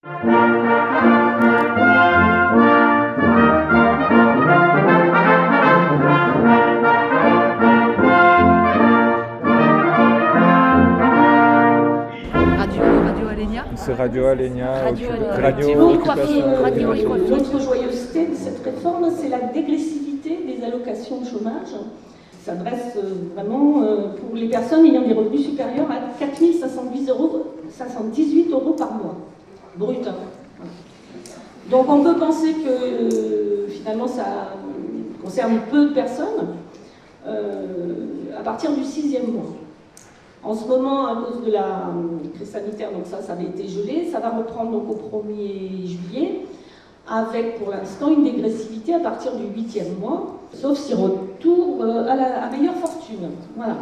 Radio Alenia. C'est Radio Alenia, Radio Occupation. Notre joyeuseté de cette réforme, c'est la dégressivité des allocations de chômage. Ça s'adresse vraiment pour les personnes ayant des revenus supérieurs à 4 518 euros par mois, brut. Hein. Donc on peut penser que finalement ça concerne peu de personnes à partir du 6e mois. En ce moment, à cause de la crise sanitaire, donc ça avait été gelé, ça va reprendre donc au 1er juillet, avec pour l'instant une dégressivité à partir du 8e mois, sauf si retour à meilleure fortune. Voilà.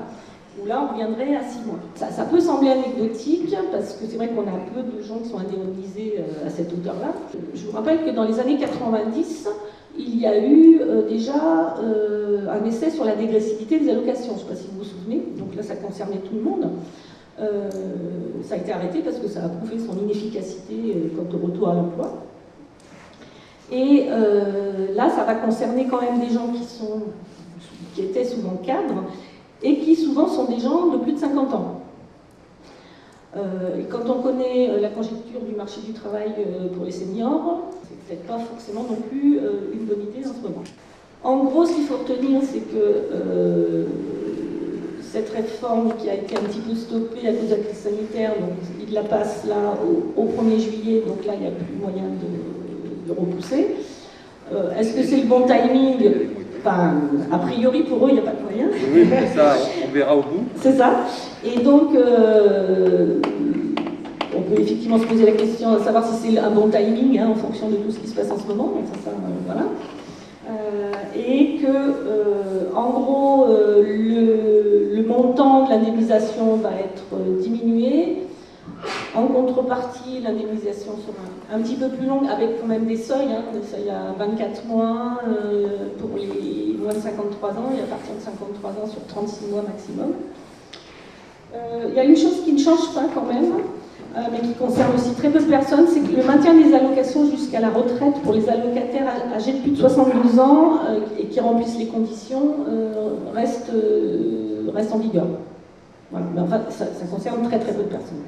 Où là, on reviendrait à 6 mois. Ça peut sembler anecdotique, parce que c'est vrai qu'on a peu de gens qui sont indemnisés à cette hauteur-là. Je vous rappelle que dans les années 90, il y a eu déjà un essai sur la dégressivité des allocations. Je ne sais pas si vous vous souvenez, donc là ça concernait tout le monde. Ça a été arrêté parce que ça a prouvé son inefficacité quant au retour à l'emploi. Et là, ça va concerner quand même des gens qui étaient souvent cadres et qui souvent sont des gens de plus de 50 ans. Et quand on connaît la conjecture du marché du travail pour les seniors, c'est peut-être pas forcément non plus une bonne idée en ce moment. En gros, ce qu'il faut retenir, c'est que cette réforme qui a été un petit peu stoppée à cause de la crise sanitaire, donc il la passe là au 1er juillet, donc là il n'y a plus moyen de repousser. Est-ce que c'est le bon timing ? Enfin, a priori pour eux, il n'y a pas de moyen. Oui, mais ça, on verra au bout. C'est ça. Et donc, on peut effectivement se poser la question de savoir si c'est un bon timing en fonction de tout ce qui se passe en ce moment. Donc voilà. Et que, en gros, le montant de l'indemnisation va être diminué. En contrepartie, l'indemnisation sera un petit peu plus longue, avec quand même des seuils, des seuils à 24 mois pour les moins de 53 ans, et à partir de 53 ans sur 36 mois maximum. Il y a une chose qui ne change pas quand même, mais qui concerne aussi très peu de personnes, c'est que le maintien des allocations jusqu'à la retraite pour les allocataires âgés de plus de 72 ans et qui remplissent les conditions reste en vigueur. Voilà. Mais enfin, ça concerne très peu de personnes.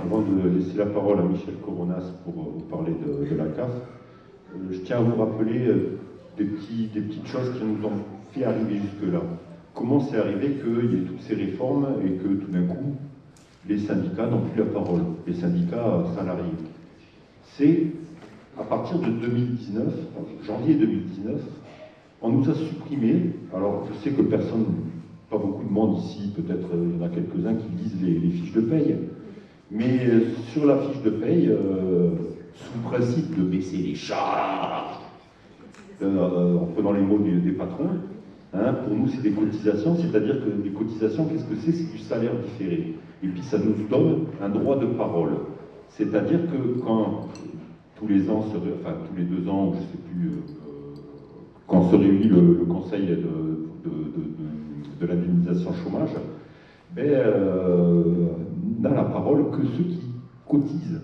Avant de laisser la parole à Michel Coronas pour vous parler de la CAF, je tiens à vous rappeler des petites choses qui nous ont fait arriver jusque-là. Comment c'est arrivé qu'il y ait toutes ces réformes et que tout d'un coup, les syndicats n'ont plus la parole, les syndicats salariés. C'est à partir de 2019, janvier 2019, on nous a supprimé, alors je sais que personne, pas beaucoup de monde ici, peut-être il y en a quelques-uns qui lisent les fiches de paye, mais sur la fiche de paye, sous le principe de baisser les charges, en prenant les mots des patrons, pour nous c'est des cotisations, c'est-à-dire que les cotisations, qu'est-ce que c'est ? C'est du salaire différé. Et puis ça nous donne un droit de parole. C'est-à-dire que quand tous les ans, enfin tous les 2 ans, je ne sais plus, quand se réunit le conseil de l'indemnisation chômage, n'a la parole que ceux qui cotisent.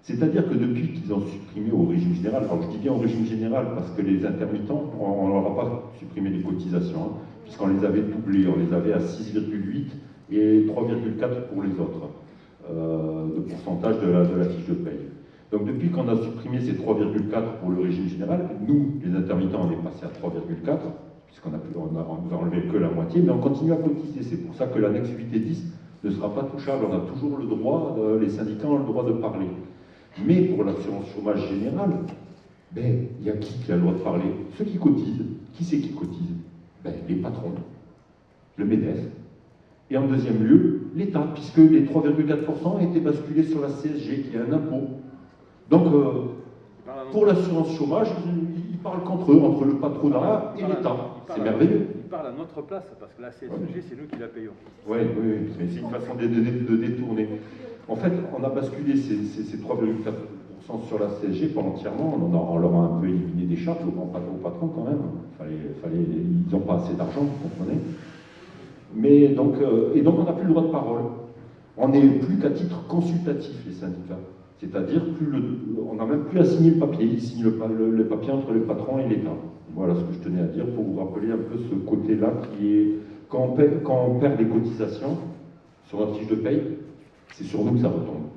C'est-à-dire que depuis qu'ils ont supprimé au régime général, alors je dis bien au régime général parce que les intermittents, on ne leur a pas supprimé les cotisations, puisqu'on les avait doublées, on les avait à 6,8 et 3,4 pour les autres, de pourcentage de la fiche de paye. Donc depuis qu'on a supprimé ces 3,4 pour le régime général, nous, les intermittents, on est passé à 3,4, puisqu'on nous a enlevé que la moitié, mais on continue à cotiser. C'est pour ça que l'annexe 8 et 10 ne sera pas touchable. On a toujours le droit, les syndicats ont le droit de parler. Mais pour l'assurance chômage générale, il y a qui a le droit de parler? Ceux qui cotisent. Qui c'est qui cotise? Les patrons, le MEDEF, et en deuxième lieu, l'État, puisque les 3,4% étaient basculés sur la CSG, qui est un impôt. Donc, pour l'assurance chômage, ils parlent qu'entre eux, entre le patronat et l'État. C'est merveilleux. Ils parlent à notre place, parce que la CSG, c'est nous qui la payons. Oui, mais c'est une façon de détourner. En fait, on a basculé ces 3,4% sur la CSG, pas entièrement. On leur a un peu éliminé des charges aux patrons quand même. Ils n'ont pas assez d'argent, vous comprenez. Mais donc on n'a plus le droit de parole. On n'est plus qu'à titre consultatif, les syndicats. C'est-à-dire, on n'a même plus à signer le papier, il signe le papier entre le patron et l'État. Voilà ce que je tenais à dire pour vous rappeler un peu ce côté-là qui est, quand on perd des cotisations sur notre fiche de paye, c'est sur nous que ça retombe.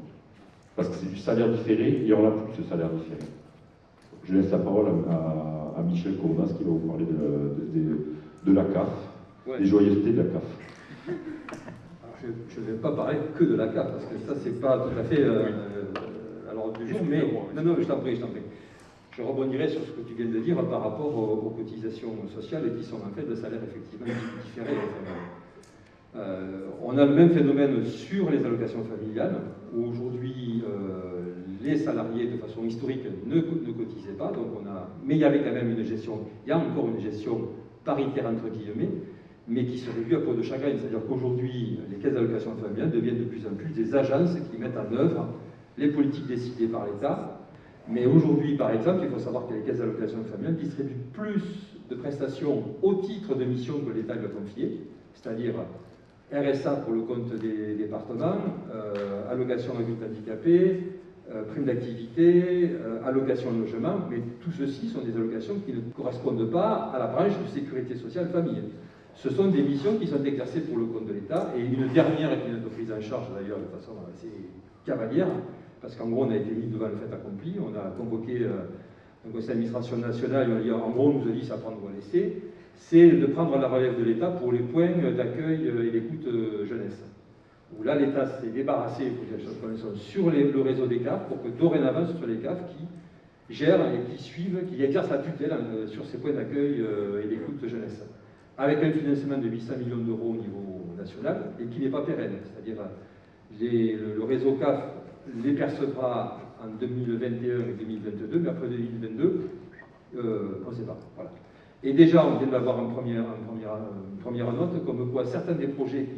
Parce que c'est du salaire différé et on n'a plus ce salaire différé. Je laisse la parole à Michel Coronas qui va vous parler de la CAF, Ouais. des joyeusetés de la CAF. Alors, je ne vais pas parler que de la CAF, parce que ça, c'est pas tout à fait à l'ordre du jour, mais... Non, je t'en prie. Je rebondirai sur ce que tu viens de dire par rapport aux cotisations sociales qui sont en fait de salaires effectivement différés. On a le même phénomène sur les allocations familiales, où aujourd'hui les salariés de façon historique ne cotisaient pas, mais il y avait quand même une gestion, il y a encore une gestion paritaire entre guillemets, mais qui se réduit à peau de chagrin. C'est-à-dire qu'aujourd'hui, les caisses d'allocations familiales deviennent de plus en plus des agences qui mettent en œuvre les politiques décidées par l'État. Mais aujourd'hui, par exemple, il faut savoir que les caisses d'allocations familiales distribuent plus de prestations au titre de missions que l'État lui a confiées, c'est-à-dire RSA pour le compte des départements, allocation adulte handicapé, prime d'activité, allocation logement, mais tout ceci sont des allocations qui ne correspondent pas à la branche de sécurité sociale famille. Ce sont des missions qui sont exercées pour le compte de l'État, et une dernière qui est prise en charge d'ailleurs de façon assez cavalière, parce qu'en gros on a été mis devant le fait accompli, on a convoqué un conseil d'administration national, en gros on nous a dit ça prendre ou à laisser, c'est de prendre la relève de l'État pour les points d'accueil et d'écoute jeunesse. Où là l'État s'est débarrassé, il faut dire les choses comme elles sont, sur le réseau des CAF, pour que dorénavant ce soit les CAF qui gèrent et qui suivent, qui exercent la tutelle sur ces points d'accueil et d'écoute jeunesse. Avec un financement de 800 millions d'euros au niveau national et qui n'est pas pérenne. C'est-à-dire le réseau CAF les percevra en 2021 et 2022, mais après 2022, on ne sait pas. Voilà. Et déjà, on vient d'avoir une première note, comme quoi certains des projets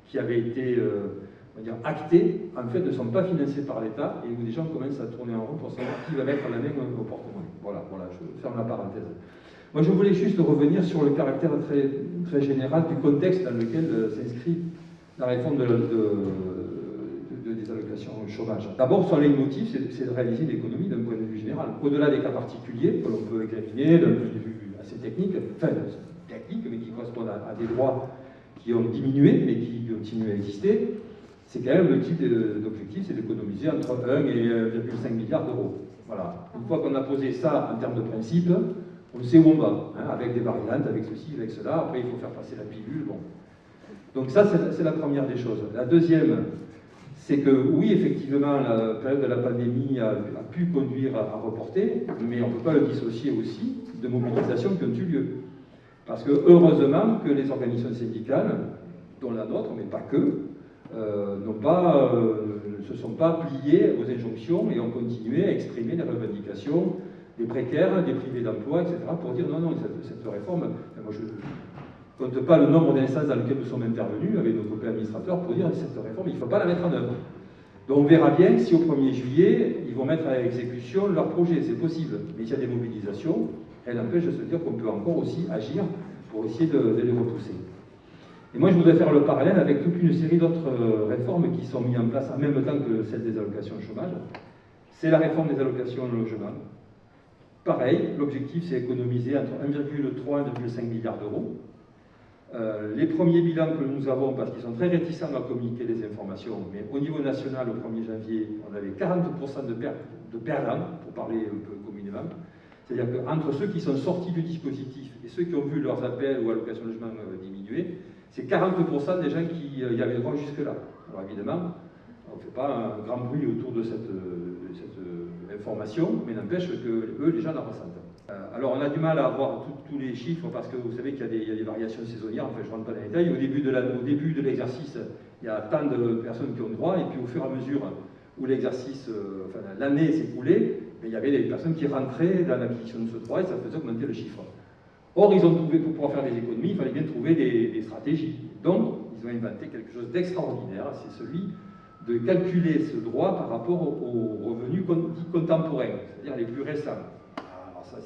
qui avaient été on va dire, actés, en fait, ne sont pas financés par l'État, et où des gens commencent à tourner en rond pour savoir qui va mettre la main au porte-monnaie. Voilà, je ferme la parenthèse. Moi, je voulais juste revenir sur le caractère très, très général du contexte dans lequel s'inscrit la réforme des allocations au chômage. D'abord, son leitmotiv, c'est de réaliser l'économie d'un point de vue général. Au-delà des cas particuliers que l'on peut examiner d'un point de vue assez technique, mais qui correspondent à des droits qui ont diminué, mais qui continuent à exister, c'est quand même le type d'objectif, c'est d'économiser entre 1 et 1,5 milliard d'euros. Voilà. Une fois qu'on a posé ça en termes de principe, on sait où on va, hein, avec des variantes, avec ceci, avec cela. Après, il faut faire passer la pilule. Bon. Donc ça, c'est la première des choses. La deuxième, c'est que oui, effectivement, la période de la pandémie a pu conduire à reporter, mais on ne peut pas le dissocier aussi de mobilisations qui ont eu lieu. Parce que heureusement que les organisations syndicales, dont la nôtre, mais pas que, ne se sont pas pliées aux injonctions et ont continué à exprimer les revendications des précaires, des privés d'emploi, etc., pour dire non, cette réforme, moi je ne compte pas le nombre d'instances dans lesquelles nous sommes intervenus avec nos copains administrateurs pour dire cette réforme, il ne faut pas la mettre en œuvre. Donc on verra bien si au 1er juillet, ils vont mettre à exécution leur projet, c'est possible. Mais s'il y a des mobilisations, elle empêche de se dire qu'on peut encore aussi agir pour essayer de les repousser. Et moi je voudrais faire le parallèle avec toute une série d'autres réformes qui sont mises en place en même temps que celle des allocations de chômage. C'est la réforme des allocations de logement. Pareil, l'objectif c'est économiser entre 1,3 et 1,5 milliard d'euros. Les premiers bilans que nous avons, parce qu'ils sont très réticents à communiquer les informations, mais au niveau national, au 1er janvier, on avait 40% de perdants, pour parler un peu communément. C'est-à-dire qu'entre ceux qui sont sortis du dispositif et ceux qui ont vu leurs appels ou allocations de logement diminuer, c'est 40% des gens qui y avaient droit jusque-là. Alors évidemment, on ne fait pas un grand bruit autour de cette information, mais n'empêche que eux, les gens la ressentent. Alors on a du mal à avoir tous les chiffres parce que vous savez qu'il y a des variations saisonnières, enfin je ne rentre pas dans les détails. Au début de l'exercice, il y a tant de personnes qui ont droit, et puis au fur et à mesure où l'exercice, l'année s'écoulait, il y avait des personnes qui rentraient dans l'acquisition de ce droit et ça faisait augmenter le chiffre. Or, ils ont trouvé, pour pouvoir faire des économies, il fallait bien trouver des stratégies. Donc, ils ont inventé quelque chose d'extraordinaire, c'est celui de calculer ce droit par rapport aux revenus dits contemporains, c'est-à-dire les plus récents. Alors ça,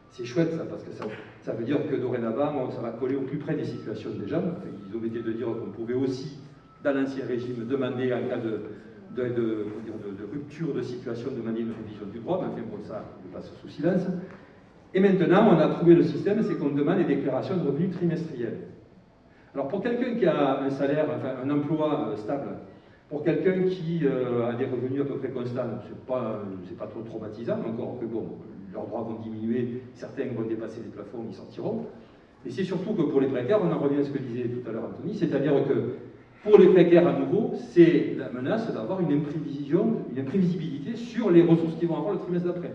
c'est chouette, ça, parce que ça veut dire que dorénavant, ça va coller au plus près des situations des gens. Ils ont essayé de dire qu'on pouvait aussi, dans l'ancien régime, demander en cas de rupture de situation, de manière de révision du droit, mais enfin bon, ça, je passe sous silence. Et maintenant, on a trouvé le système, c'est qu'on demande des déclarations de revenus trimestriels. Alors pour quelqu'un qui a un salaire, enfin un emploi stable, pour quelqu'un qui a des revenus à peu près constants, c'est pas trop traumatisant, encore que bon, leurs droits vont diminuer, certains vont dépasser les plafonds, ils sortiront. Et c'est surtout que pour les précaires, on en revient à ce que disait tout à l'heure Anthony, c'est-à-dire que pour les précaires à nouveau, c'est la menace d'avoir une imprévisibilité sur les ressources qu'ils vont avoir le trimestre d'après.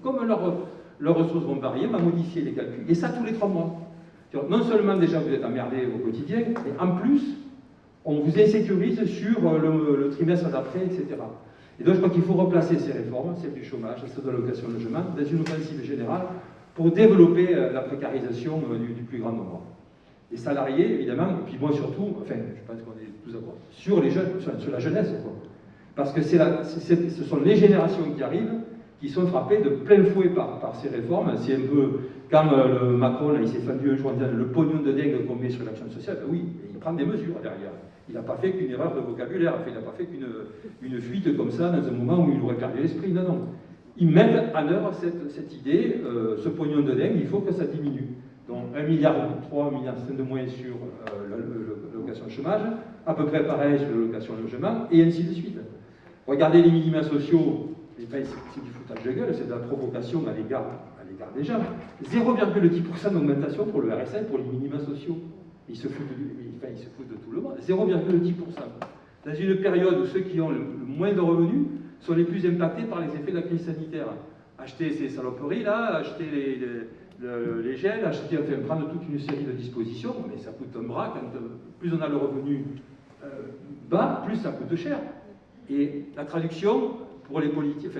Comme leurs ressources vont varier, on va modifier les calculs, et ça tous les 3 mois. Non seulement déjà vous êtes emmerdé au quotidien, mais en plus, on vous insécurise sur le trimestre d'après, etc. Et donc je crois qu'il faut replacer ces réformes, celle du chômage, celle de l'allocation logement, dans une offensive générale pour développer la précarisation du plus grand nombre. Les salariés, évidemment, et puis moi surtout, enfin, je pense qu'on est tous d'accord, sur les jeunes, sur la jeunesse, quoi. Parce que ce sont les générations qui arrivent qui sont frappées de plein fouet par ces réformes. C'est un peu, quand Macron, là, il s'est fendu un jour en disant le pognon de dingue qu'on met sur l'action sociale, ben oui, il prend des mesures derrière. Il n'a pas fait qu'une erreur de vocabulaire, il n'a pas fait qu'une fuite comme ça dans un moment où il aurait perdu l'esprit, non, non. Ils mettent en œuvre cette idée, ce pognon de dingue, il faut que ça diminue. Donc 1,3 milliard, 1,5 milliard de moins sur l'allocation chômage, à peu près pareil sur l'allocation logement, et ainsi de suite. Regardez les minima sociaux, c'est du foutage de gueule, c'est de la provocation à l'égard des gens. 0,10% d'augmentation pour le RSA, pour les minima sociaux. Ils se foutent de tout le monde. 0,10%. Dans une période où ceux qui ont le moins de revenus sont les plus impactés par les effets de la crise sanitaire. Acheter ces saloperies-là, acheter les gels, enfin, prendre toute une série de dispositions, mais ça coûte un bras. Plus on a le revenu bas, plus ça coûte cher. Et la traduction, pour les politiques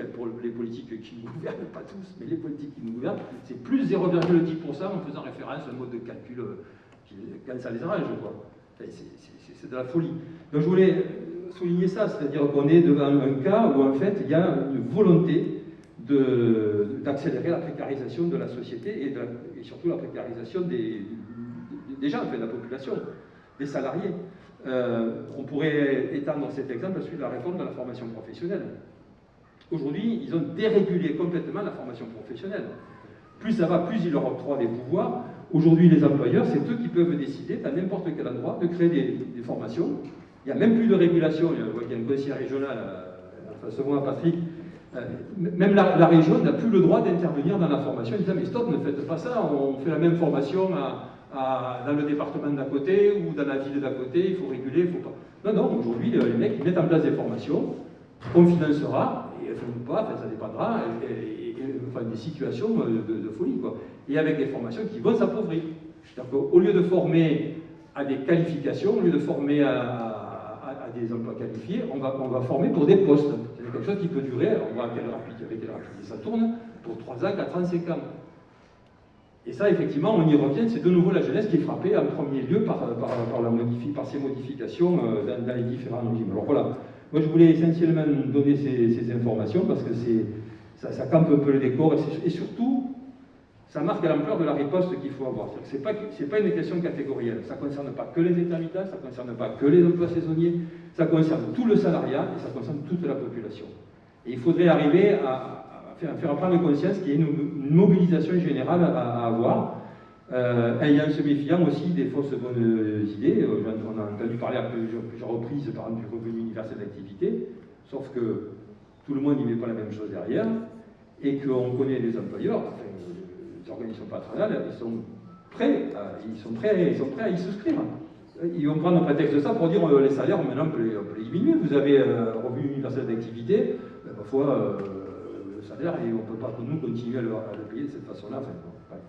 qui nous gouvernent, pas tous, mais les politiques qui nous gouvernent, c'est plus 0,10% en faisant référence à un mode de calcul quand ça les arrange, quoi. C'est de la folie. Donc je voulais souligner ça, c'est-à-dire qu'on est devant un cas où en fait il y a une volonté d'accélérer la précarisation de la société et surtout la précarisation des gens, en fait, de la population, des salariés. On pourrait étendre cet exemple à celui de la réforme de la formation professionnelle. Aujourd'hui, ils ont dérégulé complètement la formation professionnelle. Plus ça va, plus ils leur octroient des pouvoirs. Aujourd'hui, les employeurs, c'est eux qui peuvent décider, à n'importe quel endroit, de créer des formations. Il n'y a même plus de régulation. Il y a un conseiller régional, face à moi, Patrick. Même la région n'a plus le droit d'intervenir dans la formation. Ils disent, mais stop, ne faites pas ça, on fait la même formation dans le département d'à côté ou dans la ville d'à côté, il faut réguler, il faut pas. Non, non, aujourd'hui, les mecs, ils mettent en place des formations qu'on financera, et ou pas, ça dépendra, enfin, des situations de folie, quoi. Et avec des formations qui vont s'appauvrir. C'est-à-dire qu'au lieu de former à des qualifications, au lieu de former à des emplois qualifiés, on va former pour des postes. C'est quelque chose qui peut durer, on voit avec quelle rapidité ça tourne, pour 3 ans, 4 ans, 5 ans. Et ça, effectivement, on y revient, c'est de nouveau la jeunesse qui est frappée en premier lieu par ces modifications dans les différents régimes. Alors voilà, moi je voulais essentiellement donner ces informations parce que ça campe un peu le décor et surtout, ça marque l'ampleur de la riposte qu'il faut avoir. Ce n'est pas une question catégorielle, ça ne concerne pas que les intermittents, ça ne concerne pas que les emplois saisonniers, ça concerne tout le salariat et ça concerne toute la population. Et il faudrait arriver à faire prendre conscience qu'il y a une mobilisation générale à avoir, et en se méfiant aussi des fausses bonnes idées. On a entendu parler à plusieurs reprises, par exemple, du revenu universel d'activité, sauf que tout le monde n'y met pas la même chose derrière, et qu'on connaît les employeurs, enfin, les organisations patronales, ils sont prêts à y souscrire. Ils vont prendre un prétexte de ça pour dire les salaires, maintenant on peut les diminuer. Vous avez un revenu universel d'activité, parfois le salaire, et on ne peut pas nous continuer à le payer de cette façon-là. Enfin, bon, ouais.